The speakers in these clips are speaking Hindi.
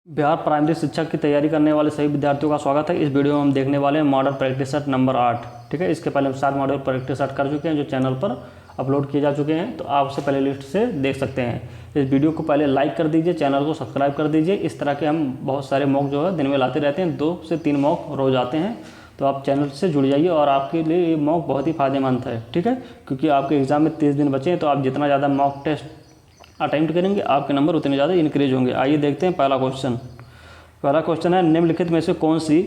बिहार प्राइमरी शिक्षा की तैयारी करने वाले सभी विद्यार्थियों का स्वागत है। इस वीडियो में हम देखने वाले हैं मॉडल प्रैक्टिस सेट नंबर 8। ठीक है, इसके पहले हम 7 मॉडल प्रैक्टिस सेट कर चुके हैं जो चैनल पर अपलोड किए जा चुके हैं, तो आप उसे प्ले लिस्ट से देख सकते हैं। इस वीडियो को पहले लाइक कर दीजिए, चैनल को सब्सक्राइब कर दीजिए। इस तरह के हम बहुत सारे मॉक जो है दिन में लाते रहते हैं, 2 से 3 मॉक रोज आते हैं, तो आप चैनल से जुड़ जाइए और आपके लिए ये मॉक बहुत ही फायदेमंद है। ठीक है, क्योंकि आपके एग्जाम में 30 दिन बचे हैं, तो आप जितना ज़्यादा मॉक टेस्ट अटेम्प्ट करेंगे आपके नंबर उतने ज़्यादा इंक्रीज होंगे। आइए देखते हैं पहला क्वेश्चन है, निम्नलिखित में से कौन सी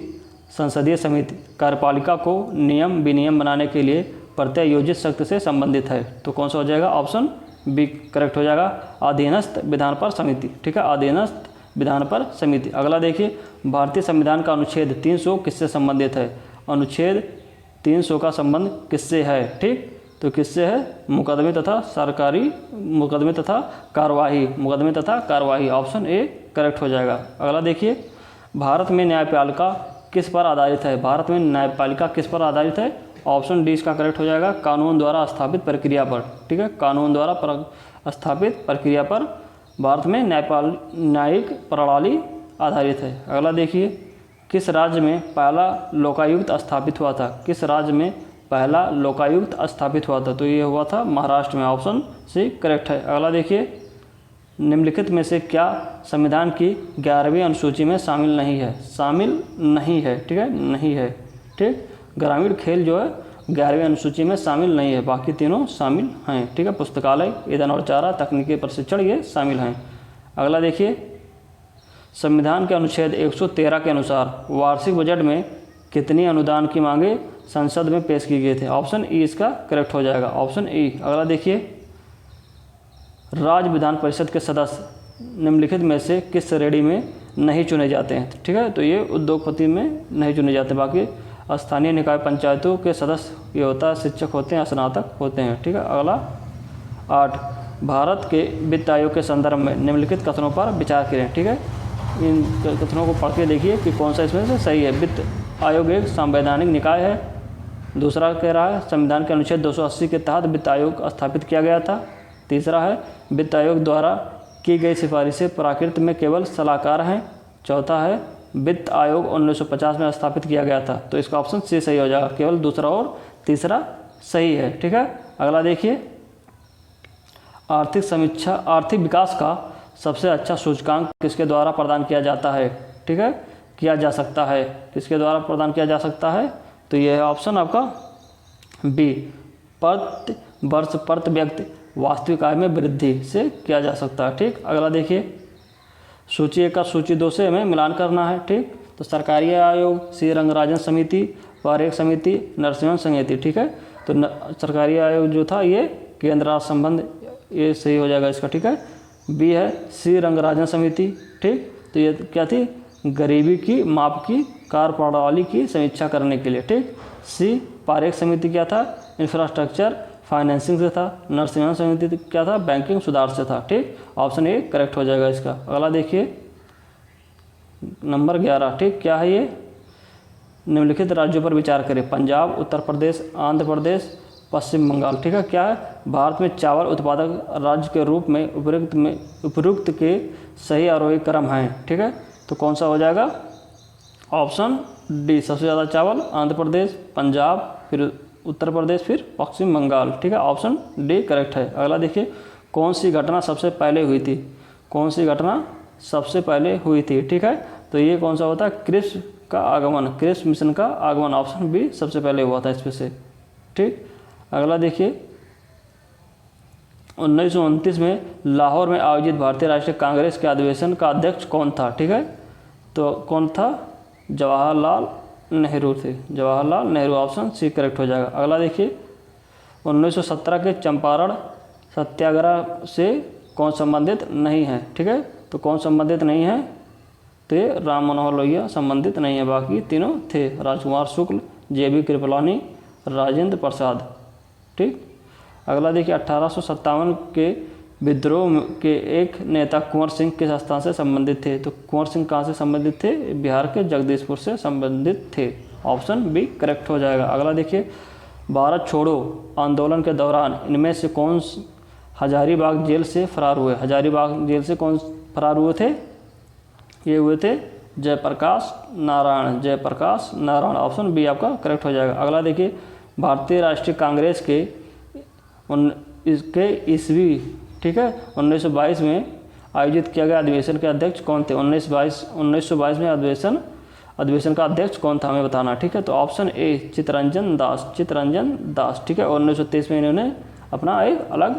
संसदीय समिति कार्यपालिका को नियम विनियम बनाने के लिए प्रत्यायोजित शक्ति से संबंधित है? तो कौन सा हो जाएगा? ऑप्शन बी करेक्ट हो जाएगा, अधीनस्थ विधान पर समिति। ठीक है, अधीनस्थ विधान पर समिति। अगला देखिए, भारतीय संविधान का अनुच्छेद 300 किससे संबंधित है? अनुच्छेद 300 का संबंध किससे है? ठीक, तो किससे है? मुकदमे तथा सरकारी मुकदमे तथा कार्यवाही। ऑप्शन ए करेक्ट हो जाएगा। अगला देखिए, भारत में न्यायपालिका किस पर आधारित है? भारत में न्यायपालिका किस पर आधारित है? ऑप्शन डी इसका करेक्ट हो जाएगा, कानून द्वारा स्थापित प्रक्रिया पर। ठीक है, कानून द्वारा स्थापित प्रक्रिया पर भारत में न्यायिक प्रणाली आधारित है। अगला देखिए, किस राज्य में पहला लोकायुक्त स्थापित हुआ था? किस राज्य में पहला लोकायुक्त स्थापित हुआ था? तो ये हुआ था महाराष्ट्र में। ऑप्शन सी करेक्ट है। अगला देखिए, निम्नलिखित में से क्या संविधान की 11वीं अनुसूची में शामिल नहीं है? शामिल नहीं है, ठीक है, नहीं है। ठीक, ग्रामीण खेल जो है 11वीं अनुसूची में शामिल नहीं है, बाकी तीनों शामिल हैं। ठीक है, पुस्तकालय, ईंधन और चारा, तकनीकी प्रशिक्षण ये शामिल हैं। अगला देखिए, संविधान के अनुच्छेद 113 के अनुसार वार्षिक बजट में कितनी अनुदान की मांगे संसद में पेश की गई थे? ऑप्शन ई इसका करेक्ट हो जाएगा, ऑप्शन ई। अगला देखिए, राज्य विधान परिषद के सदस्य निम्नलिखित में से किस श्रेणी में नहीं चुने जाते हैं? ठीक है, तो ये उद्योगपति में नहीं चुने जाते, बाकी स्थानीय निकाय पंचायतों के सदस्य ये होता है, शिक्षक होते हैं, स्नातक होते हैं। ठीक है, अगला 8, भारत के वित्त आयोग के संदर्भ में निम्नलिखित कथनों पर विचार करें। ठीक है, इन कथनों को पढ़ के देखिए कि कौन सा इसमें से सही है। वित्त आयोग एक संवैधानिक निकाय है। दूसरा कह रहा है संविधान के अनुच्छेद 280 के तहत वित्त आयोग स्थापित किया गया था। तीसरा है वित्त आयोग द्वारा की गई सिफारिशें प्राकृत में केवल सलाहकार हैं। चौथा है वित्त आयोग 1950 में स्थापित किया गया था। तो इसका ऑप्शन सी सही हो जाएगा, केवल दूसरा और तीसरा सही है। ठीक है, अगला देखिए, आर्थिक विकास का सबसे अच्छा सूचकांक किसके द्वारा प्रदान किया जाता है? ठीक है, किया जा सकता है, किसके द्वारा प्रदान किया जा सकता है? तो यह है ऑप्शन आपका बी, प्रति वर्ष प्रति व्यक्ति वास्तविक आय में वृद्धि से किया जा सकता है। ठीक, अगला देखिए, सूची 1 का सूची 2 से हमें मिलान करना है। ठीक, तो सरकारी आयोग, सी रंगराजन समिति, पारेख समिति, नरसिम्हन समिति। ठीक है, तो सरकारी आयोग जो था ये केंद्र राज्य संबंध, ये सही हो जाएगा इसका। ठीक है, बी है सी रंगराजन समिति। ठीक, तो ये क्या थी? गरीबी की माप की कार्यप्रणाली की समीक्षा करने के लिए। ठीक, सी पारेख समिति क्या था? इंफ्रास्ट्रक्चर फाइनेंसिंग से था। नरसिम्हन समिति क्या था? बैंकिंग सुधार से था। ठीक, ऑप्शन ए करेक्ट हो जाएगा इसका। अगला देखिए, नंबर 11। ठीक, क्या है ये? निम्नलिखित राज्यों पर विचार करें। पंजाब, उत्तर प्रदेश, आंध्र प्रदेश, पश्चिम बंगाल। ठीक है, क्या है? भारत में चावल उत्पादक राज्य के रूप में उपयुक्त के सही आरोही क्रम हैं। ठीक है, तो कौन सा हो जाएगा? ऑप्शन डी, सबसे ज़्यादा चावल आंध्र प्रदेश, पंजाब, फिर उत्तर प्रदेश, फिर पश्चिम बंगाल। ठीक है, ऑप्शन डी करेक्ट है। अगला देखिए, कौन सी घटना सबसे पहले हुई थी? कौन सी घटना सबसे पहले हुई थी? ठीक है, तो ये कौन सा होता है? क्रिप्स का आगमन, क्रिप्स मिशन का आगमन। ऑप्शन बी सबसे पहले हुआ था इसमें से। ठीक, अगला देखिए, 1929 में लाहौर में आयोजित भारतीय राष्ट्रीय कांग्रेस के अधिवेशन का अध्यक्ष कौन था? ठीक है, तो कौन था? जवाहरलाल नेहरू थे, Jawaharlal Nehru. Option C correct हो जाएगा। अगला देखिए, 1917 के चंपारण सत्याग्रह से कौन संबंधित नहीं है? ठीक है, तो कौन संबंधित नहीं है? तो ये राम मनोहर लोहिया संबंधित नहीं है, बाकी तीनों थे, राजकुमार शुक्ल, JB कृपलानी, राजेंद्र प्रसाद। ठीक, अगला देखिए, 1857 के विद्रोह के एक नेता कुंवर सिंह किस स्थान से संबंधित थे? तो कुंवर सिंह कहाँ से संबंधित थे? बिहार के जगदीशपुर से संबंधित थे। ऑप्शन बी करेक्ट हो जाएगा। अगला देखिए, भारत छोड़ो आंदोलन के दौरान इनमें से कौन हजारीबाग जेल से फरार हुए? हजारीबाग जेल से कौन फरार हुए थे? ये हुए थे जयप्रकाश नारायण, जयप्रकाश नारायण। ऑप्शन बी आपका करेक्ट हो जाएगा। अगला देखिए, भारतीय राष्ट्रीय कांग्रेस के इसके ईस्वी, ठीक है, 1922 में आयोजित किया गया अधिवेशन के अध्यक्ष कौन थे? 1922 में अधिवेशन का अध्यक्ष कौन था, हमें बताना। ठीक है, तो ऑप्शन ए चित्तरंजन दास, चित्तरंजन दास। ठीक है, और 1923 में इन्होंने अपना एक अलग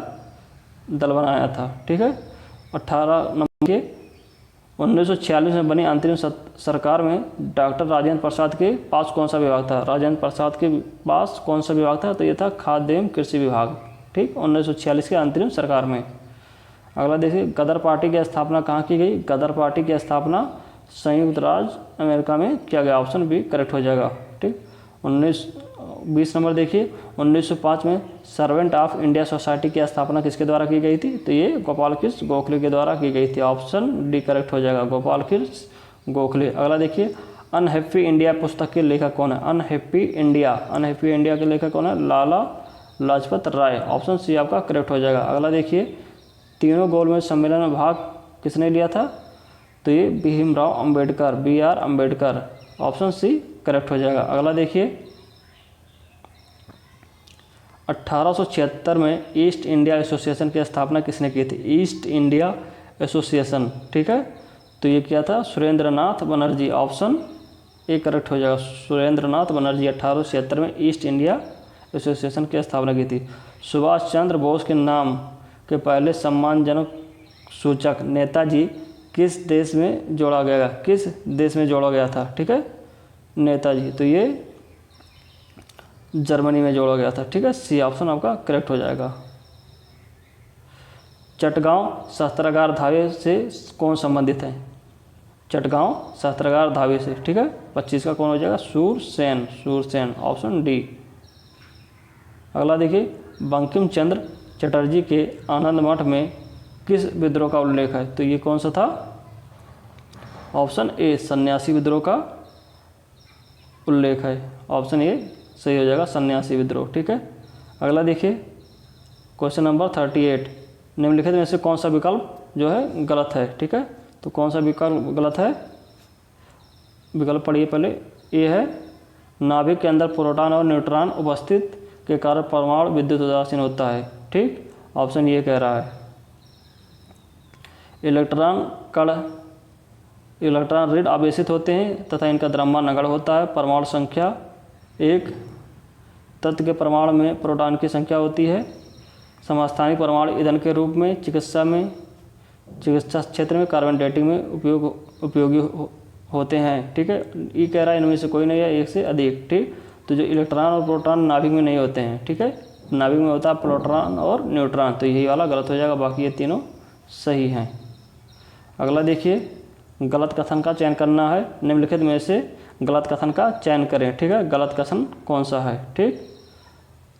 दल बनाया था। ठीक है, 18 नंबर के 1946 में बनी अंतरिम सरकार में डॉक्टर राजेंद्र प्रसाद के पास कौन सा विभाग था? राजेंद्र प्रसाद के पास कौन सा विभाग था? तो ये था खाद्य एवं कृषि विभाग। ठीक, 1946 के अंतरिम सरकार में। अगला देखिए, गदर पार्टी की स्थापना कहाँ की गई? गदर पार्टी की स्थापना संयुक्त राज्य अमेरिका में किया गया। ऑप्शन बी करेक्ट हो जाएगा। ठीक, 20 नंबर देखिए, 1905 में सर्वेंट ऑफ इंडिया सोसाइटी की स्थापना किसके द्वारा की गई थी? तो ये गोपाल कृष्ण गोखले के द्वारा की गई थी। ऑप्शन डी करेक्ट हो जाएगा, गोपाल कृष्ण गोखले। अगला देखिए, अनहैप्पी इंडिया पुस्तक के लेखक कौन है? अनहैप्पी इंडिया के लेखक कौन है? लाला लाजपत राय। ऑप्शन सी आपका करेक्ट हो जाएगा। अगला देखिए, तीनों गोलमेज सम्मेलन में भाग किसने लिया था? तो ये Bhimrao Ambedkar, BR Ambedkar. Option C correct हो जाएगा। अगला देखिए, 1876 में ईस्ट इंडिया एसोसिएशन की स्थापना किसने की थी? East India association. ठीक है, तो ये क्या था? Surendranath Banerjee. Option A correct हो जाएगा, सुरेंद्रनाथ बनर्जी। 1876 में ईस्ट इंडिया एसोसिएशन की स्थापना की थी। सुभाष चंद्र बोस के नाम के पहले सम्मानजनक सूचक नेताजी किस देश में जोड़ा गया? किस देश में जोड़ा गया था? ठीक है, नेताजी, तो ये जर्मनी में जोड़ा गया था। ठीक है, सी ऑप्शन आपका करेक्ट हो जाएगा। चटगांव शस्त्रागार धावे से कौन संबंधित है? चटगांव शस्त्रागार धावे से। ठीक है, 25 का कौन हो जाएगा? सूरसेन, सूरसेन। Option D. अगला देखिए, बंकिम चंद्र चटर्जी के आनंद मठ में किस विद्रोह का उल्लेख है? तो ये कौन सा था? ऑप्शन ए सन्यासी विद्रोह का उल्लेख है। ऑप्शन ए सही हो जाएगा, सन्यासी विद्रोह। ठीक है, अगला देखिए, क्वेश्चन नंबर 38, निम्नलिखित में से कौन सा विकल्प जो है गलत है? ठीक है, तो कौन सा विकल्प गलत है? विकल्प पढ़िए पहले। ए है, नाभिक के अंदर प्रोटॉन और न्यूट्रॉन उपस्थित के कारण परमाणु विद्युत उदासीन होता है। ठीक, ऑप्शन ये कह रहा है। इलेक्ट्रॉन ऋण आवेशित होते हैं तथा इनका द्रव्यमान नगण्य होता है। परमाणु संख्या 1, तत्व के परमाणु में प्रोटॉन की संख्या होती है। समस्थानिक परमाणु ईंधन के रूप में चिकित्सा क्षेत्र में कार्बन डेटिंग में उपयोगी होते हैं। ठीक है, ये कह रहा है इनमें से कोई नहीं है, एक से अधिक। ठीक, तो जो इलेक्ट्रॉन और प्रोटॉन नाभिक में नहीं होते हैं। ठीक है, नाभिक में होता है प्रोटॉन और न्यूट्रॉन, तो यही वाला गलत हो जाएगा, बाकी ये तीनों सही हैं। अगला देखिए, गलत कथन का चयन करना है। निम्नलिखित में से गलत कथन का चयन करें। ठीक है, गलत कथन कौन सा है? ठीक,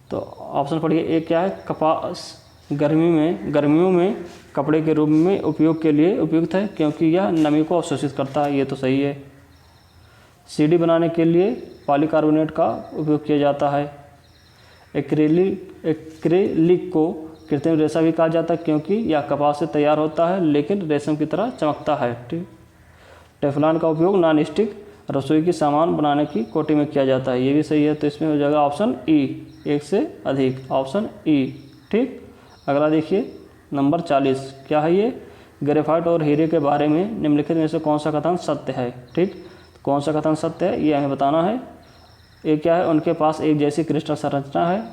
तो ऑप्शन पढ़िए। एक क्या है? कपास गर्मियों में कपड़े के रूप में उपयोग के लिए उपयुक्त है क्योंकि यह नमी को अवशोषित करता है। ये तो सही है। सीढ़ी बनाने के लिए पॉलीकार्बोनेट का उपयोग किया जाता है। एक्रेलिक को कृत्रिम रेशा भी कहा जाता है क्योंकि यह कपास से तैयार होता है लेकिन रेशम की तरह चमकता है। ठीक, टेफ्लॉन का उपयोग नॉन स्टिक रसोई की सामान बनाने की कोटि में किया जाता है। ये भी सही है, तो इसमें हो जाएगा ऑप्शन ई, एक से अधिक। Option E. ठीक, अगला देखिए, नंबर 40 क्या है? ये ग्रेफाइट और हीरे के बारे में निम्नलिखित में से कौन सा कथन सत्य है? ठीक, कौन सा कथन सत्य है ये हमें बताना है। एक क्या है? उनके पास एक जैसी क्रिस्टल संरचना है,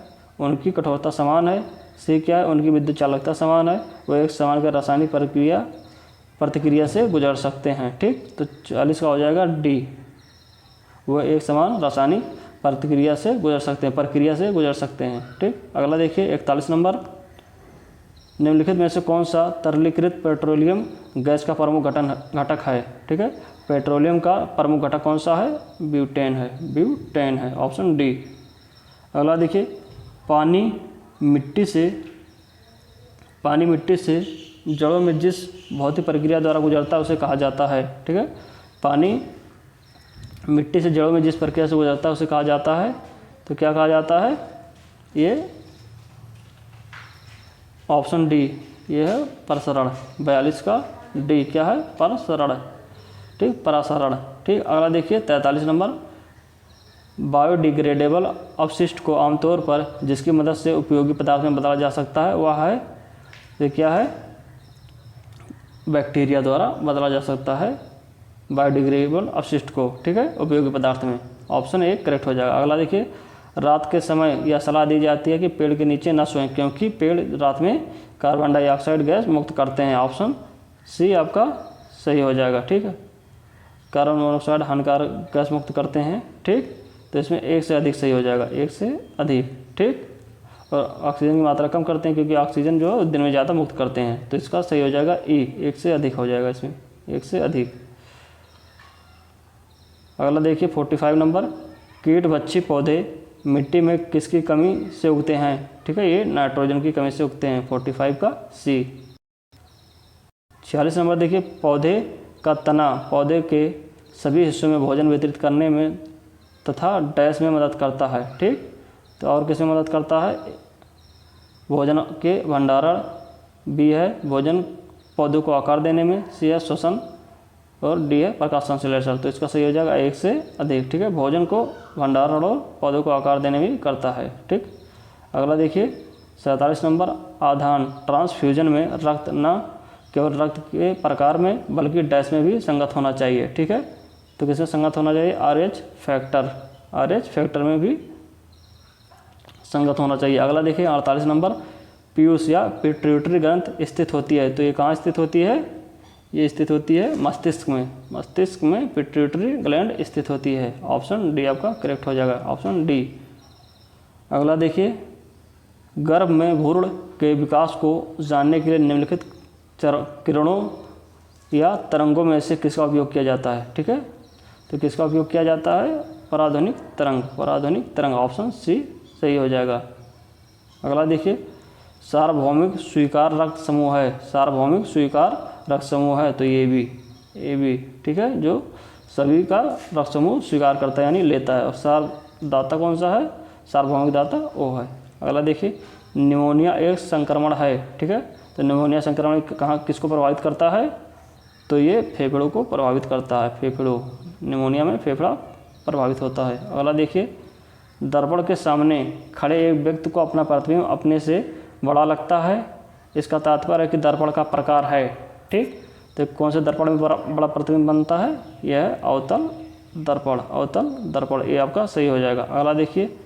उनकी कठोरता समान है। सी क्या है? उनकी विद्युत चालकता समान है, वो एक समान के रासायनिक प्रतिक्रिया से गुजर सकते हैं। ठीक, तो 40 का हो जाएगा डी, वह एक समान रासायनिक प्रक्रिया से गुजर सकते हैं। ठीक, अगला देखिए, 41 नंबर, निम्नलिखित में से कौन सा तरलीकृत पेट्रोलियम गैस का प्रमुख घटक है? ठीक है, पेट्रोलियम का प्रमुख घटक कौन सा है? ब्यूटेन है। Option D. अगला देखिए, पानी मिट्टी से जड़ों में जिस भौतिक प्रक्रिया द्वारा गुजरता है उसे कहा जाता है। ठीक है, पानी मिट्टी से जड़ों में जिस प्रक्रिया से गुजरता है उसे कहा जाता है, तो क्या कहा जाता है? ये ऑप्शन डी, ये है प्रसरण। 42 का डी क्या है? प्रसरण। ठीक, परासरण। ठीक, अगला देखिए 43 नंबर, बायोडिग्रेडेबल अपशिष्ट को आमतौर पर जिसकी मदद से उपयोगी पदार्थ में बदला जा सकता है वह है, ये क्या है, बैक्टीरिया द्वारा बदला जा सकता है बायोडिग्रेडेबल अपशिष्ट को, ठीक है, उपयोगी पदार्थ में। ऑप्शन ए करेक्ट हो जाएगा। अगला देखिए, रात के समय यह सलाह दी जाती है कि पेड़ के नीचे न सोएं क्योंकि पेड़ रात में कार्बन डाइऑक्साइड गैस मुक्त करते हैं। ऑप्शन सी आपका सही हो जाएगा। ठीक है, कार्बन मोनोऑक्साइड हानिकारक गैस मुक्त करते हैं। ठीक, तो इसमें एक से अधिक सही हो जाएगा, एक से अधिक। ठीक, और ऑक्सीजन की मात्रा कम करते हैं क्योंकि ऑक्सीजन जो है दिन में ज़्यादा मुक्त करते हैं, तो इसका सही हो जाएगा ई, एक से अधिक हो जाएगा इसमें, एक से अधिक। अगला देखिए 45 नंबर, कीट भक्षी पौधे मिट्टी में किसकी कमी से उगते हैं? ठीक है, ये नाइट्रोजन की कमी से उगते हैं, 45 का सी। 46 नंबर देखिए, पौधे का तना पौधे के सभी हिस्सों में भोजन वितरित करने में तथा डैश में मदद करता है। ठीक, तो और किस में मदद करता है? भोजन के भंडारण, बी है भोजन पौधों को आकार देने में, सी है श्वसन, और डी है प्रकाश संश्लेषण। तो इसका सही हो जाएगा एक से अधिक। ठीक है, भोजन को भंडारण और पौधों को आकार देने में करता है। ठीक, अगला देखिए 47 नंबर, आधान ट्रांसफ्यूजन में रक्त न केवल रक्त के प्रकार में बल्कि डैश में भी संगत होना चाहिए। ठीक है, तो किसमें संगत होना चाहिए? RH फैक्टर, RH फैक्टर में भी संगत होना चाहिए। अगला देखिए 48 नंबर, पीयूष या पिट्यूटरी ग्रंथ स्थित होती है, तो ये कहाँ स्थित होती है? ये स्थित होती है मस्तिष्क में, मस्तिष्क में पिट्यूटरी ग्लैंड स्थित होती है। ऑप्शन डी आपका करेक्ट हो जाएगा, ऑप्शन डी। अगला देखिए, गर्भ में भ्रूण के विकास को जानने के लिए निम्नलिखित किरणों या तरंगों में से किसका उपयोग किया जाता है? ठीक है, तो किसका उपयोग किया जाता है? पराध्वनिक तरंग, पराध्वनिक तरंग। ऑप्शन सी सही हो जाएगा। अगला देखिए, सार्वभौमिक स्वीकार रक्त समूह है, सार्वभौमिक स्वीकार रक्त समूह है, तो ये भी ठीक है, जो सभी का रक्त समूह स्वीकार करता है यानी लेता है। और सार्वदाता कौन सा है? सार्वभौमिक दाता ओ है। अगला देखिए, निमोनिया एक संक्रमण है। ठीक है, तो निमोनिया संक्रमण कहाँ किसको प्रभावित करता है? तो ये फेफड़ों को प्रभावित करता है, फेफड़ों, निमोनिया में फेफड़ा प्रभावित होता है। अगला देखिए, दर्पण के सामने खड़े एक व्यक्ति को अपना प्रतिबिंब अपने से बड़ा लगता है, इसका तात्पर्य है कि दर्पण का प्रकार है। ठीक, तो कौन से दर्पण में बड़ा प्रतिबिंब बनता है? यह है अवतल दर्पण, अवतल दर्पण, ये आपका सही हो जाएगा। अगला देखिए,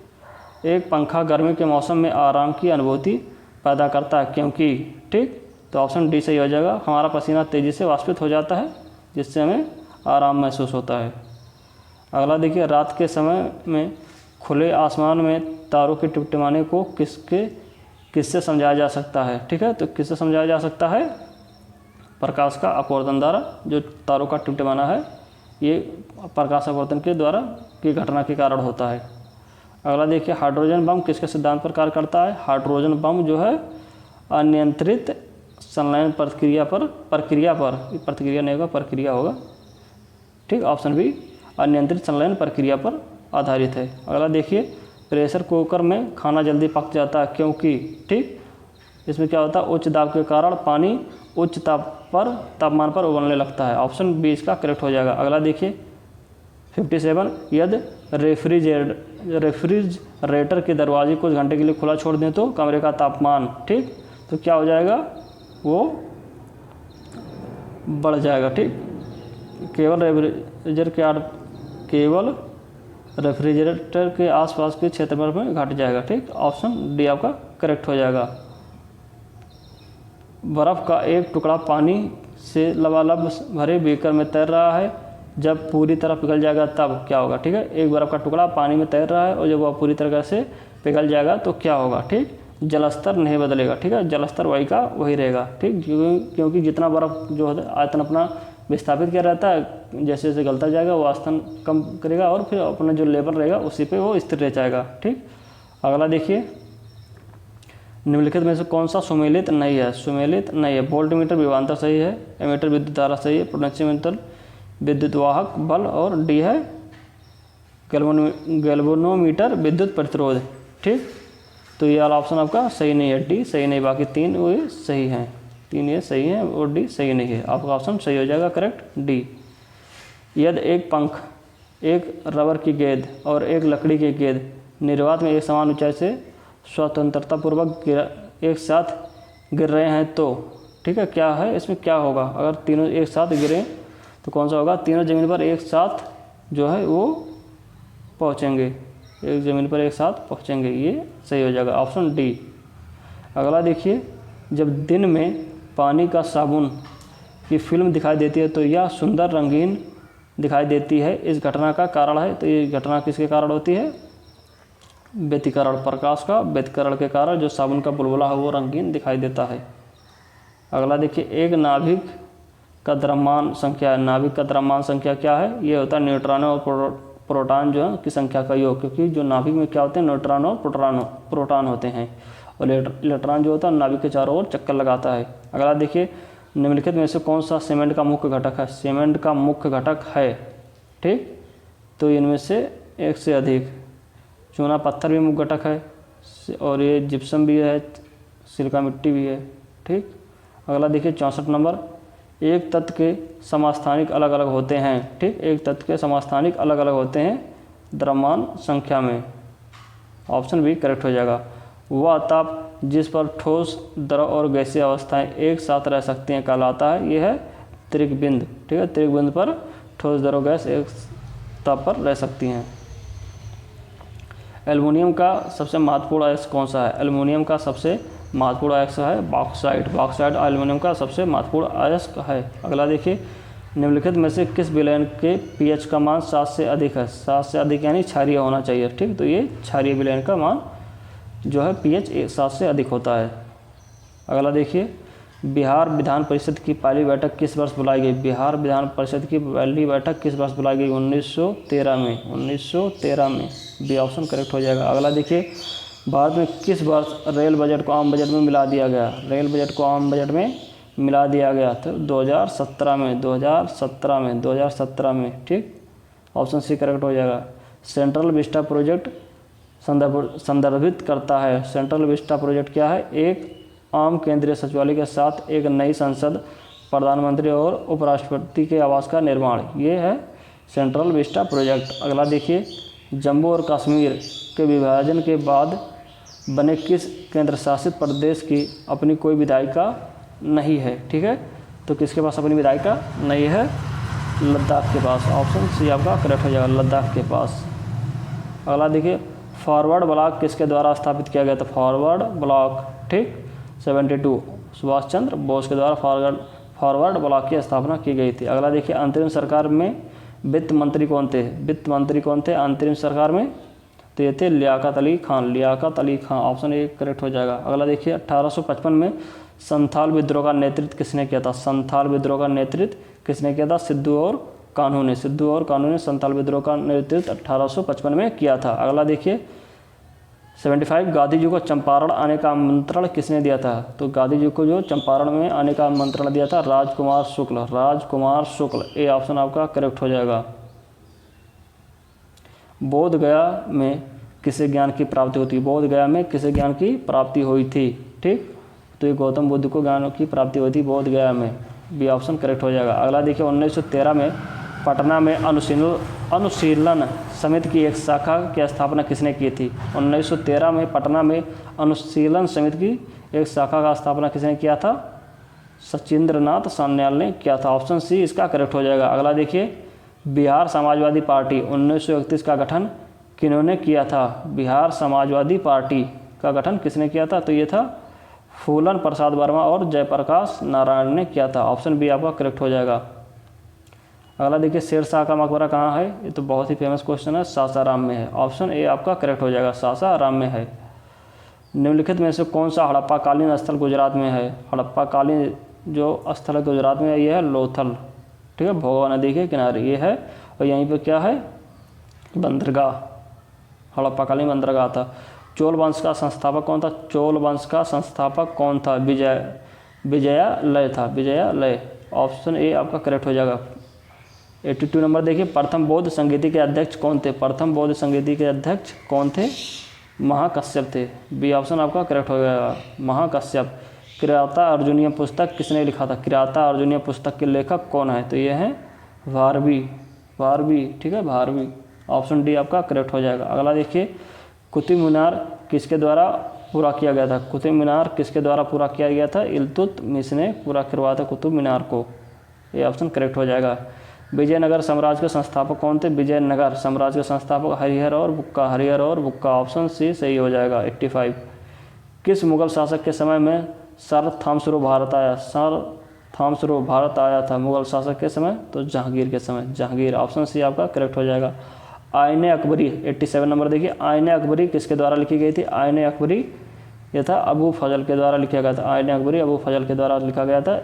एक पंखा गर्मी के मौसम में आराम की अनुभूति पैदा करता है क्योंकि, ठीक, तो ऑप्शन डी सही हो जाएगा। हमारा पसीना तेज़ी से वाष्पित हो जाता है जिससे हमें आराम महसूस होता है। अगला देखिए, रात के समय में खुले आसमान में तारों के टिमटिमाने को किससे समझाया जा सकता है? ठीक है, तो किससे समझाया जा सकता है? प्रकाश का अपवर्तन द्वारा। जो तारों का टिमटिमाना है ये प्रकाश अपवर्तन के द्वारा की घटना के कारण होता है। अगला देखिए, हाइड्रोजन बम किसके सिद्धांत पर कार्य करता है? हाइड्रोजन बम जो है अनियंत्रित संलयन प्रतिक्रिया नहीं होगा, प्रक्रिया होगा। ठीक, ऑप्शन बी अनियंत्रित संलयन प्रक्रिया पर आधारित है। अगला देखिए, प्रेशर कुकर में खाना जल्दी पक जाता है क्योंकि, ठीक, इसमें क्या होता है? उच्च दाब के कारण पानी उच्च तापमान पर उबलने लगता है। ऑप्शन बी इसका करेक्ट हो जाएगा। अगला देखिए 57, यदि रेफ्रिजरेटर के दरवाजे कुछ घंटे के लिए खुला छोड़ दें तो कमरे का तापमान, ठीक, तो क्या हो जाएगा? वो बढ़ जाएगा। ठीक, केवल रेफ्रिजरेटर के आसपास के क्षेत्रफल में घट जाएगा। ठीक, ऑप्शन डी आपका करेक्ट हो जाएगा। बर्फ़ का एक टुकड़ा पानी से लबालब भरे बीकर में तैर रहा है, जब पूरी तरह पिघल जाएगा तब क्या होगा? ठीक है, एक बर्फ़ का टुकड़ा पानी में तैर रहा है और जब वह पूरी तरह से पिघल जाएगा तो क्या होगा? ठीक, जलस्तर नहीं बदलेगा। ठीक है, जलस्तर वही का वही रहेगा। ठीक, क्योंकि जितना बर्फ़ जो है आयतन अपना विस्थापित किया रहता है, जैसे जैसे गलता जाएगा वो आयतन कम करेगा और फिर अपना जो लेवल रहेगा उसी पे वो स्थिर रह जाएगा। ठीक, अगला देखिए, निम्नलिखित में से कौन सा सुमेलित नहीं है? सुमेलित नहीं है। वोल्टमीटर विभवांतर सही है, एमीटर विद्युत धारा सही है, पोटेंशियोमीटर विद्युत वाहक बल, और डी है गैल्वेनोमीटर विद्युत प्रतिरोध। ठीक, तो ये वाला ऑप्शन आपका सही नहीं है, डी सही नहीं, बाकी तीन वो सही हैं, तीन ये सही हैं और डी सही नहीं है। आपका ऑप्शन सही हो जाएगा करेक्ट, डी। यदि एक पंख, एक रबर की गेंद और एक लकड़ी की गेंद निर्वात में एक समान ऊंचाई से स्वतंत्रतापूर्वक एक साथ गिर रहे हैं तो, ठीक है, क्या है इसमें क्या होगा? अगर तीनों एक साथ गिरें तो कौन सा होगा? तीनों ज़मीन पर एक साथ जो है वो पहुँचेंगे, एक ज़मीन पर एक साथ पहुँचेंगे, ये सही हो जाएगा, ऑप्शन डी। अगला देखिए, जब दिन में पानी का साबुन की फिल्म दिखाई देती है तो यह सुंदर रंगीन दिखाई देती है, इस घटना का कारण है। तो ये घटना किसके कारण होती है? व्यतिकरण, प्रकाश का व्यतिकरण के कारण जो साबुन का बुलबुला है वो रंगीन दिखाई देता है। अगला देखिए, एक नाभिक का द्रव्यमान संख्या है। नाभिक का द्रव्यमान संख्या क्या है? ये होता है न्यूट्रॉनों और प्रोटॉन जो है की संख्या का योग, क्योंकि जो नाभिक में क्या होते हैं? न्यूट्रॉन और प्रोटॉन होते हैं, और इलेक्ट्रॉन जो होता है नाभिक के चारों ओर चक्कर लगाता है। अगला देखिए, निम्नलिखित में से कौन सा सीमेंट का मुख्य घटक है? सीमेंट का मुख्य घटक है, ठीक, तो इनमें से एक से अधिक। चूना पत्थर भी मुख्य घटक है, और ये जिप्सम भी है, सिलिका मिट्टी भी है, ठीक। अगला देखिए 64 नंबर, एक तत्व के समस्थानिक अलग अलग होते हैं, ठीक, एक तत्व के समस्थानिक अलग अलग होते हैं द्रव्यमान संख्या में, ऑप्शन बी करेक्ट हो जाएगा। वह ताप जिस पर ठोस, द्रव और गैसीय अवस्थाएं एक साथ रह सकती हैं कहलाता है, ये है त्रिकबिंद, ठीक है, त्रिकबिंद पर ठोस, द्रव, गैस एक ताप पर रह सकती हैं। एल्युमिनियम का सबसे महत्वपूर्ण अयस्क कौन सा है? एल्युमिनियम का सबसे महत्वपूर्ण अयस्क है बॉक्साइट। बॉक्साइट एल्युमिनियम का सबसे महत्वपूर्ण अयस्क है। अगला देखिए, निम्नलिखित में से किस विलयन के पीएच का मान 7 से अधिक है? 7 से अधिक यानी क्षारीय होना चाहिए, ठीक, तो ये क्षारीय विलयन का मान जो है पीएच 7 से अधिक होता है। अगला देखिए, बिहार विधान परिषद की पहली बैठक किस वर्ष बुलाई गई? बिहार विधान परिषद की पहली बैठक किस वर्ष बुलाई गई? 1913 में, 1913 में, बी ऑप्शन करेक्ट हो जाएगा। अगला देखिए, भारत में किस वर्ष रेल बजट को आम बजट में मिला दिया गया? रेल बजट को आम बजट में मिला दिया गया तो 2017 में, 2017 में, 2017 में, ठीक, ऑप्शन सी करेक्ट हो जाएगा। सेंट्रल विस्टा प्रोजेक्ट संदर्भित करता है। सेंट्रल विस्टा प्रोजेक्ट क्या है? एक आम केंद्रीय सचिवालय के साथ एक नई संसद, प्रधानमंत्री और उपराष्ट्रपति के आवास का निर्माण, ये है सेंट्रल विस्टा प्रोजेक्ट। अगला देखिए, जम्मू और कश्मीर के विभाजन के बाद बने किस केंद्र शासित प्रदेश की अपनी कोई विधायिका नहीं है? ठीक है, तो किसके पास अपनी विधायिका नहीं है? लद्दाख के पास, ऑप्शन सी आपका करेक्ट हो जाएगा, लद्दाख के पास। अगला देखिए, फॉरवर्ड ब्लॉक किसके द्वारा स्थापित किया गया था? फॉरवर्ड ब्लॉक, ठीक, 72 सुभाष चंद्र बोस के द्वारा फॉरवर्ड ब्लॉक की स्थापना की गई थी। अगला देखिए, अंतरिम सरकार में वित्त मंत्री कौन थे? वित्त मंत्री कौन थे अंतरिम सरकार में? तो ये थे Liaquat Ali Khan, Liaquat Ali Khan, option A correct हो जाएगा। अगला देखिए, 1855 में संथाल विद्रोह का नेतृत्व किसने किया था? संथाल विद्रोह का नेतृत्व किसने किया था? सिद्धू और कान्हू ने, सिद्धू और कान्हू ने संथाल विद्रोह का नेतृत्व 1855 में किया था। अगला देखिए, 75 गांधी जी को चंपारण आने का आमंत्रण किसने दिया था? तो गांधी जी को जो चंपारण में आने का आमंत्रण दिया था राजकुमार शुक्ल, राजकुमार शुक्ल, ए ऑप्शन आपका करेक्ट हो जाएगा। बोध गया में किसे ज्ञान की प्राप्ति होती? बोध गया में किसे ज्ञान की प्राप्ति हुई थी? ठीक, तो ये गौतम बुद्ध को ज्ञान की प्राप्ति हुई थी बोध गया में, बी ऑप्शन करेक्ट हो जाएगा। अगला देखिए, 1913 में पटना में अनुशीलन समिति की एक शाखा की स्थापना किसने की थी? 1913 में पटना में अनुशीलन समिति की एक शाखा का स्थापना किसने किया था? सचिंद्रनाथ सान्याल ने किया था, ऑप्शन सी इसका करेक्ट हो जाएगा। अगला देखिए, बिहार समाजवादी पार्टी 1931 का गठन किन्होंने किया था? बिहार समाजवादी पार्टी का गठन किसने किया था? तो ये था फूलन प्रसाद वर्मा और जयप्रकाश नारायण ने किया था, ऑप्शन बी आपका करेक्ट हो जाएगा। अगला देखिए, शेरशाह का मकबरा कहाँ है? ये तो बहुत ही फेमस क्वेश्चन है, सासाराम में है, ऑप्शन ए आपका करेक्ट हो जाएगा, सासाराम में है। निम्नलिखित में से कौन सा हड़प्पाकालीन स्थल गुजरात में है? हड़प्पाकालीन जो स्थल गुजरात में है ये है लोथल, ठीक है, भोगवा नदी के किनारे ये है, और यहीं पे क्या है? बंदरगाह, हड़प्पाकालीन बंदरगाह था। चोल वंश का संस्थापक कौन था? चोल वंश का संस्थापक कौन था? विजयालय था, विजयालय, ऑप्शन ए आपका करेक्ट हो जाएगा। 82 नंबर देखिए, प्रथम बौद्ध संगीति के अध्यक्ष कौन थे? प्रथम बौद्ध संगीति के अध्यक्ष कौन थे? महाकश्यप थे, बी ऑप्शन आपका करेक्ट हो जाएगा, महाकश्यप। किराता अर्जुनीय पुस्तक किसने लिखा था? किराता अर्जुनीय पुस्तक के लेखक कौन है? तो ये हैं भारवी, भारवी, ठीक है, भारवी। ऑप्शन डी आपका करेक्ट हो जाएगा। अगला देखिए, कुतुब मीनार किसके द्वारा पूरा किया गया था? कुतुब मीनार किसके द्वारा पूरा किया गया था? इल्तुतमिश ने पूरा करवाया था कुतुब मीनार को। ये ऑप्शन करेक्ट हो जाएगा। विजयनगर साम्राज्य के संस्थापक कौन थे? विजयनगर साम्राज्य के संस्थापक हरिहर और बुक्का, हरिहर और बुक्का। ऑप्शन सी सही हो जाएगा 85। किस मुगल शासक के समय में सर थामसुरो भारत आया? सर थामसुरो भारत आया था मुगल शासक के समय? तो जहांगीर के समय, जहांगीर। ऑप्शन सी आपका करेक्ट हो जाएगा। आईने अकबरी 87 नंबर देखिए, आईने अकबरी किसके द्वारा लिखी गई थी? आईने अकबरी ये था अबू फजल के द्वारा लिखा गया था। आईने अकबरी अबू फजल के द्वारा लिखा गया था।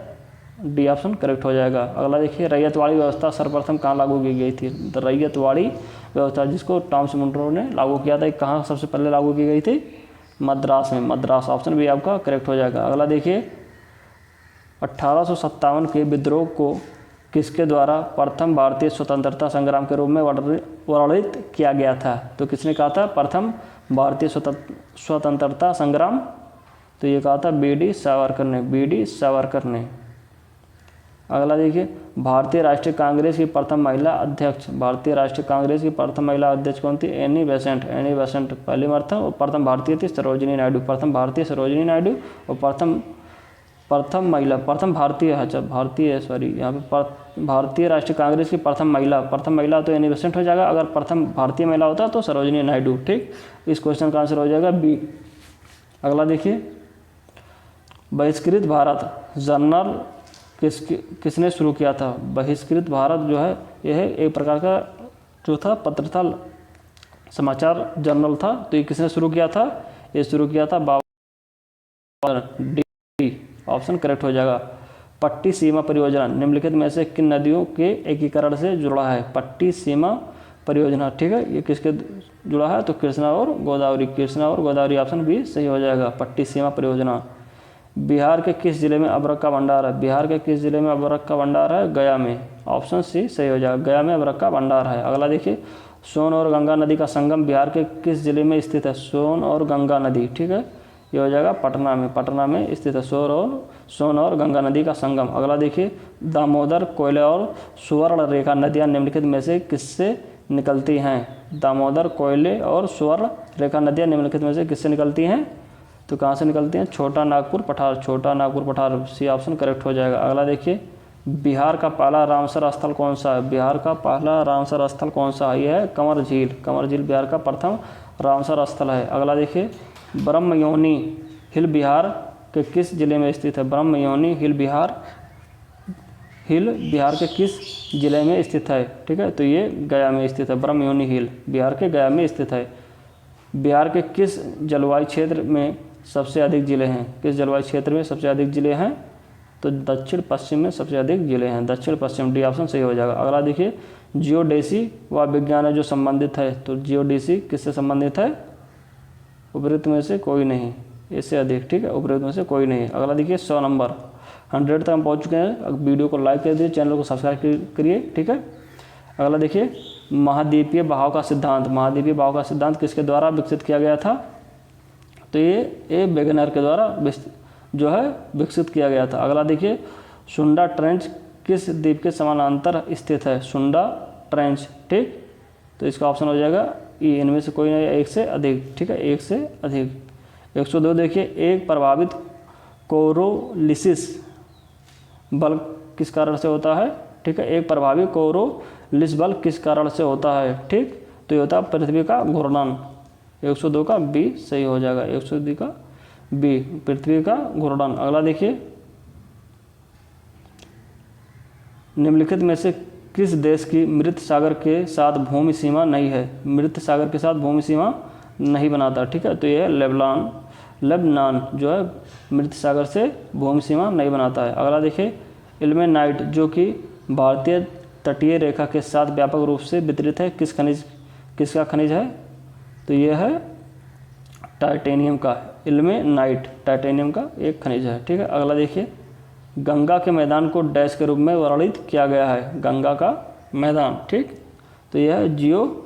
डी ऑप्शन करेक्ट हो जाएगा। अगला देखिए, रैयतवाड़ी व्यवस्था सर्वप्रथम कहाँ लागू की गई थी? रैयतवाड़ी व्यवस्था जिसको टॉमस मुनरो ने लागू किया था, कहाँ सबसे पहले लागू की गई थी? मद्रास में, मद्रास। ऑप्शन भी आपका करेक्ट हो जाएगा। अगला देखिए, 1857 के विद्रोह को किसके द्वारा प्रथम भारतीय स्वतंत्रता संग्राम के रूप में वर्णित किया गया था? तो किसने कहा था प्रथम भारतीय स्वतंत्रता संग्राम? तो ये कहा था बी.डी. सावरकर ने, बी.डी. सावरकर ने। अगला देखिए, भारतीय राष्ट्रीय कांग्रेस की प्रथम महिला अध्यक्ष, भारतीय राष्ट्रीय कांग्रेस की प्रथम महिला अध्यक्ष कौन थी? एनी बेसेंट, एनी बेसेंट पहली प्रथम, और प्रथम भारतीय थी सरोजिनी नायडू, प्रथम भारतीय सरोजिनी नायडू, और प्रथम महिला, प्रथम भारतीय, अच्छा भारतीय, सॉरी यहाँ पे भारतीय राष्ट्रीय कांग्रेस की प्रथम महिला तो एनी बेसेंट हो जाएगा। अगर प्रथम भारतीय महिला होता तो सरोजिनी नायडू, ठीक। इस क्वेश्चन का आंसर हो जाएगा बी। अगला देखिए, बहिष्कृत भारत जर्नल किसने शुरू किया था? बहिष्कृत भारत जो है यह एक प्रकार का जो था पत्र था, समाचार जर्नल था। तो ये किसने शुरू किया था? ये शुरू किया था बाबर। डी ऑप्शन करेक्ट हो जाएगा। पट्टी सीमा परियोजना निम्नलिखित में से किन नदियों के एकीकरण से जुड़ा है? पट्टी सीमा परियोजना, ठीक है, ये किसके जुड़ा है? तो कृष्णा और गोदावरी, कृष्णा और गोदावरी। ऑप्शन बी सही हो जाएगा, पट्टी सीमा परियोजना। बिहार के किस जिले में अबरक का भंडार है? बिहार के किस जिले में अबरक का भंडार है? गया में। ऑप्शन सी सही हो जाएगा, गया में अबरक का भंडार है। अगला देखिए, सोन और गंगा नदी का संगम बिहार के किस जिले में स्थित है? सोन और गंगा नदी, ठीक है, ये हो जाएगा पटना में, पटना में स्थित है सोन और गंगा नदी का संगम। अगला देखिए, दामोदर, कोयले और सुवर्ण रेखा नदियाँ निम्नलिखित में से किससे निकलती हैं? दामोदर, कोयले और सुवर्ण रेखा नदियाँ निम्नलिखित में से किससे निकलती हैं? तो कहाँ से निकलती हैं? छोटा नागपुर पठार, छोटा नागपुर पठार। सी ऑप्शन करेक्ट हो जाएगा। अगला देखिए, बिहार का पहला रामसर स्थल कौन सा है? बिहार का पहला रामसर स्थल कौन सा है? यह है कंवर झील, कंवर झील बिहार का प्रथम रामसर स्थल है। अगला देखिए, ब्रह्मयोनी हिल बिहार के किस जिले में स्थित है? ब्रह्मयोनी हिल बिहार के किस जिले में स्थित है? ठीक है, तो ये गया में स्थित है। ब्रह्मयोनी हिल बिहार के गया में स्थित है। बिहार के किस जलवायु क्षेत्र में सबसे अधिक जिले हैं? किस जलवायु क्षेत्र में सबसे अधिक जिले हैं? तो दक्षिण पश्चिम में सबसे अधिक जिले हैं, दक्षिण पश्चिम। डी ऑप्शन सही हो जाएगा। अगला देखिए, जियोडेसी व विज्ञान है जो संबंधित है, तो जियोडेसी किससे संबंधित है? उपरोक्त में से कोई नहीं, इससे अधिक, ठीक है, उपरोक्त में से कोई नहीं। अगला देखिए, 100 नंबर, 100 तक हम पहुँच चुके हैं। अब वीडियो को लाइक कर दीजिए, चैनल को सब्सक्राइब करिए, ठीक है। अगला देखिए, महाद्वीपीय बहाव का सिद्धांत, महाद्वीपीय बहाव का सिद्धांत किसके द्वारा विकसित किया गया था? तो ये वेगनर के द्वारा जो है विकसित किया गया था। अगला देखिए, सुंडा ट्रेंच किस द्वीप के समानांतर स्थित है? सुंडा ट्रेंच, ठीक, तो इसका ऑप्शन हो जाएगा ई। इनमें से कोई नहीं, एक से अधिक, ठीक है, एक से अधिक। 102 देखिए, एक प्रभावित कोरोलिसिस बल किस कारण से होता है? ठीक है, एक प्रभावी कोरोलिस बल किस कारण से होता है? ठीक, तो ये होता है पृथ्वी का घूर्णन। 102 का बी सही हो जाएगा, 102 का बी, पृथ्वी का घूर्णन। अगला देखिए, निम्नलिखित में से किस देश की मृत सागर के साथ भूमि सीमा नहीं है? मृत सागर के साथ भूमि सीमा नहीं बनाता, ठीक है, तो ये है लेबनान जो है मृत सागर से भूमि सीमा नहीं बनाता है। अगला देखिए, इल्मेनाइट जो कि भारतीय तटीय रेखा के साथ व्यापक रूप से वितरित है, किसका खनिज है? तो यह है टाइटेनियम का, इल्मेनाइट टाइटेनियम का एक खनिज है, ठीक है। अगला देखिए, गंगा के मैदान को डैश के रूप में वर्णित किया गया है? गंगा का मैदान, ठीक, तो यह है जियो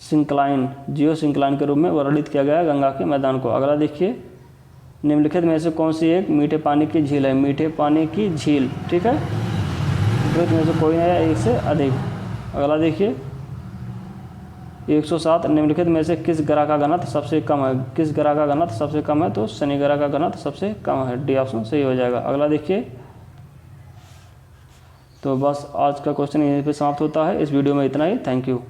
सिंक्लाइन के रूप में वर्णित किया गया है गंगा के मैदान को। अगला देखिए, निम्नलिखित में से कौन सी एक मीठे पानी की झील है? मीठे पानी की झील, ठीक है, में से कोई नहीं है, एक से अधिक। अगला देखिए 107 निम्नलिखित में से किस ग्रह का घनत्व सबसे कम है? किस ग्रह का घनत्व सबसे कम है? तो शनि ग्रह का घनत्व सबसे कम है, डी ऑप्शन सही हो जाएगा। अगला देखिए, तो बस आज का क्वेश्चन यहीं पे समाप्त होता है। इस वीडियो में इतना ही। Thank you.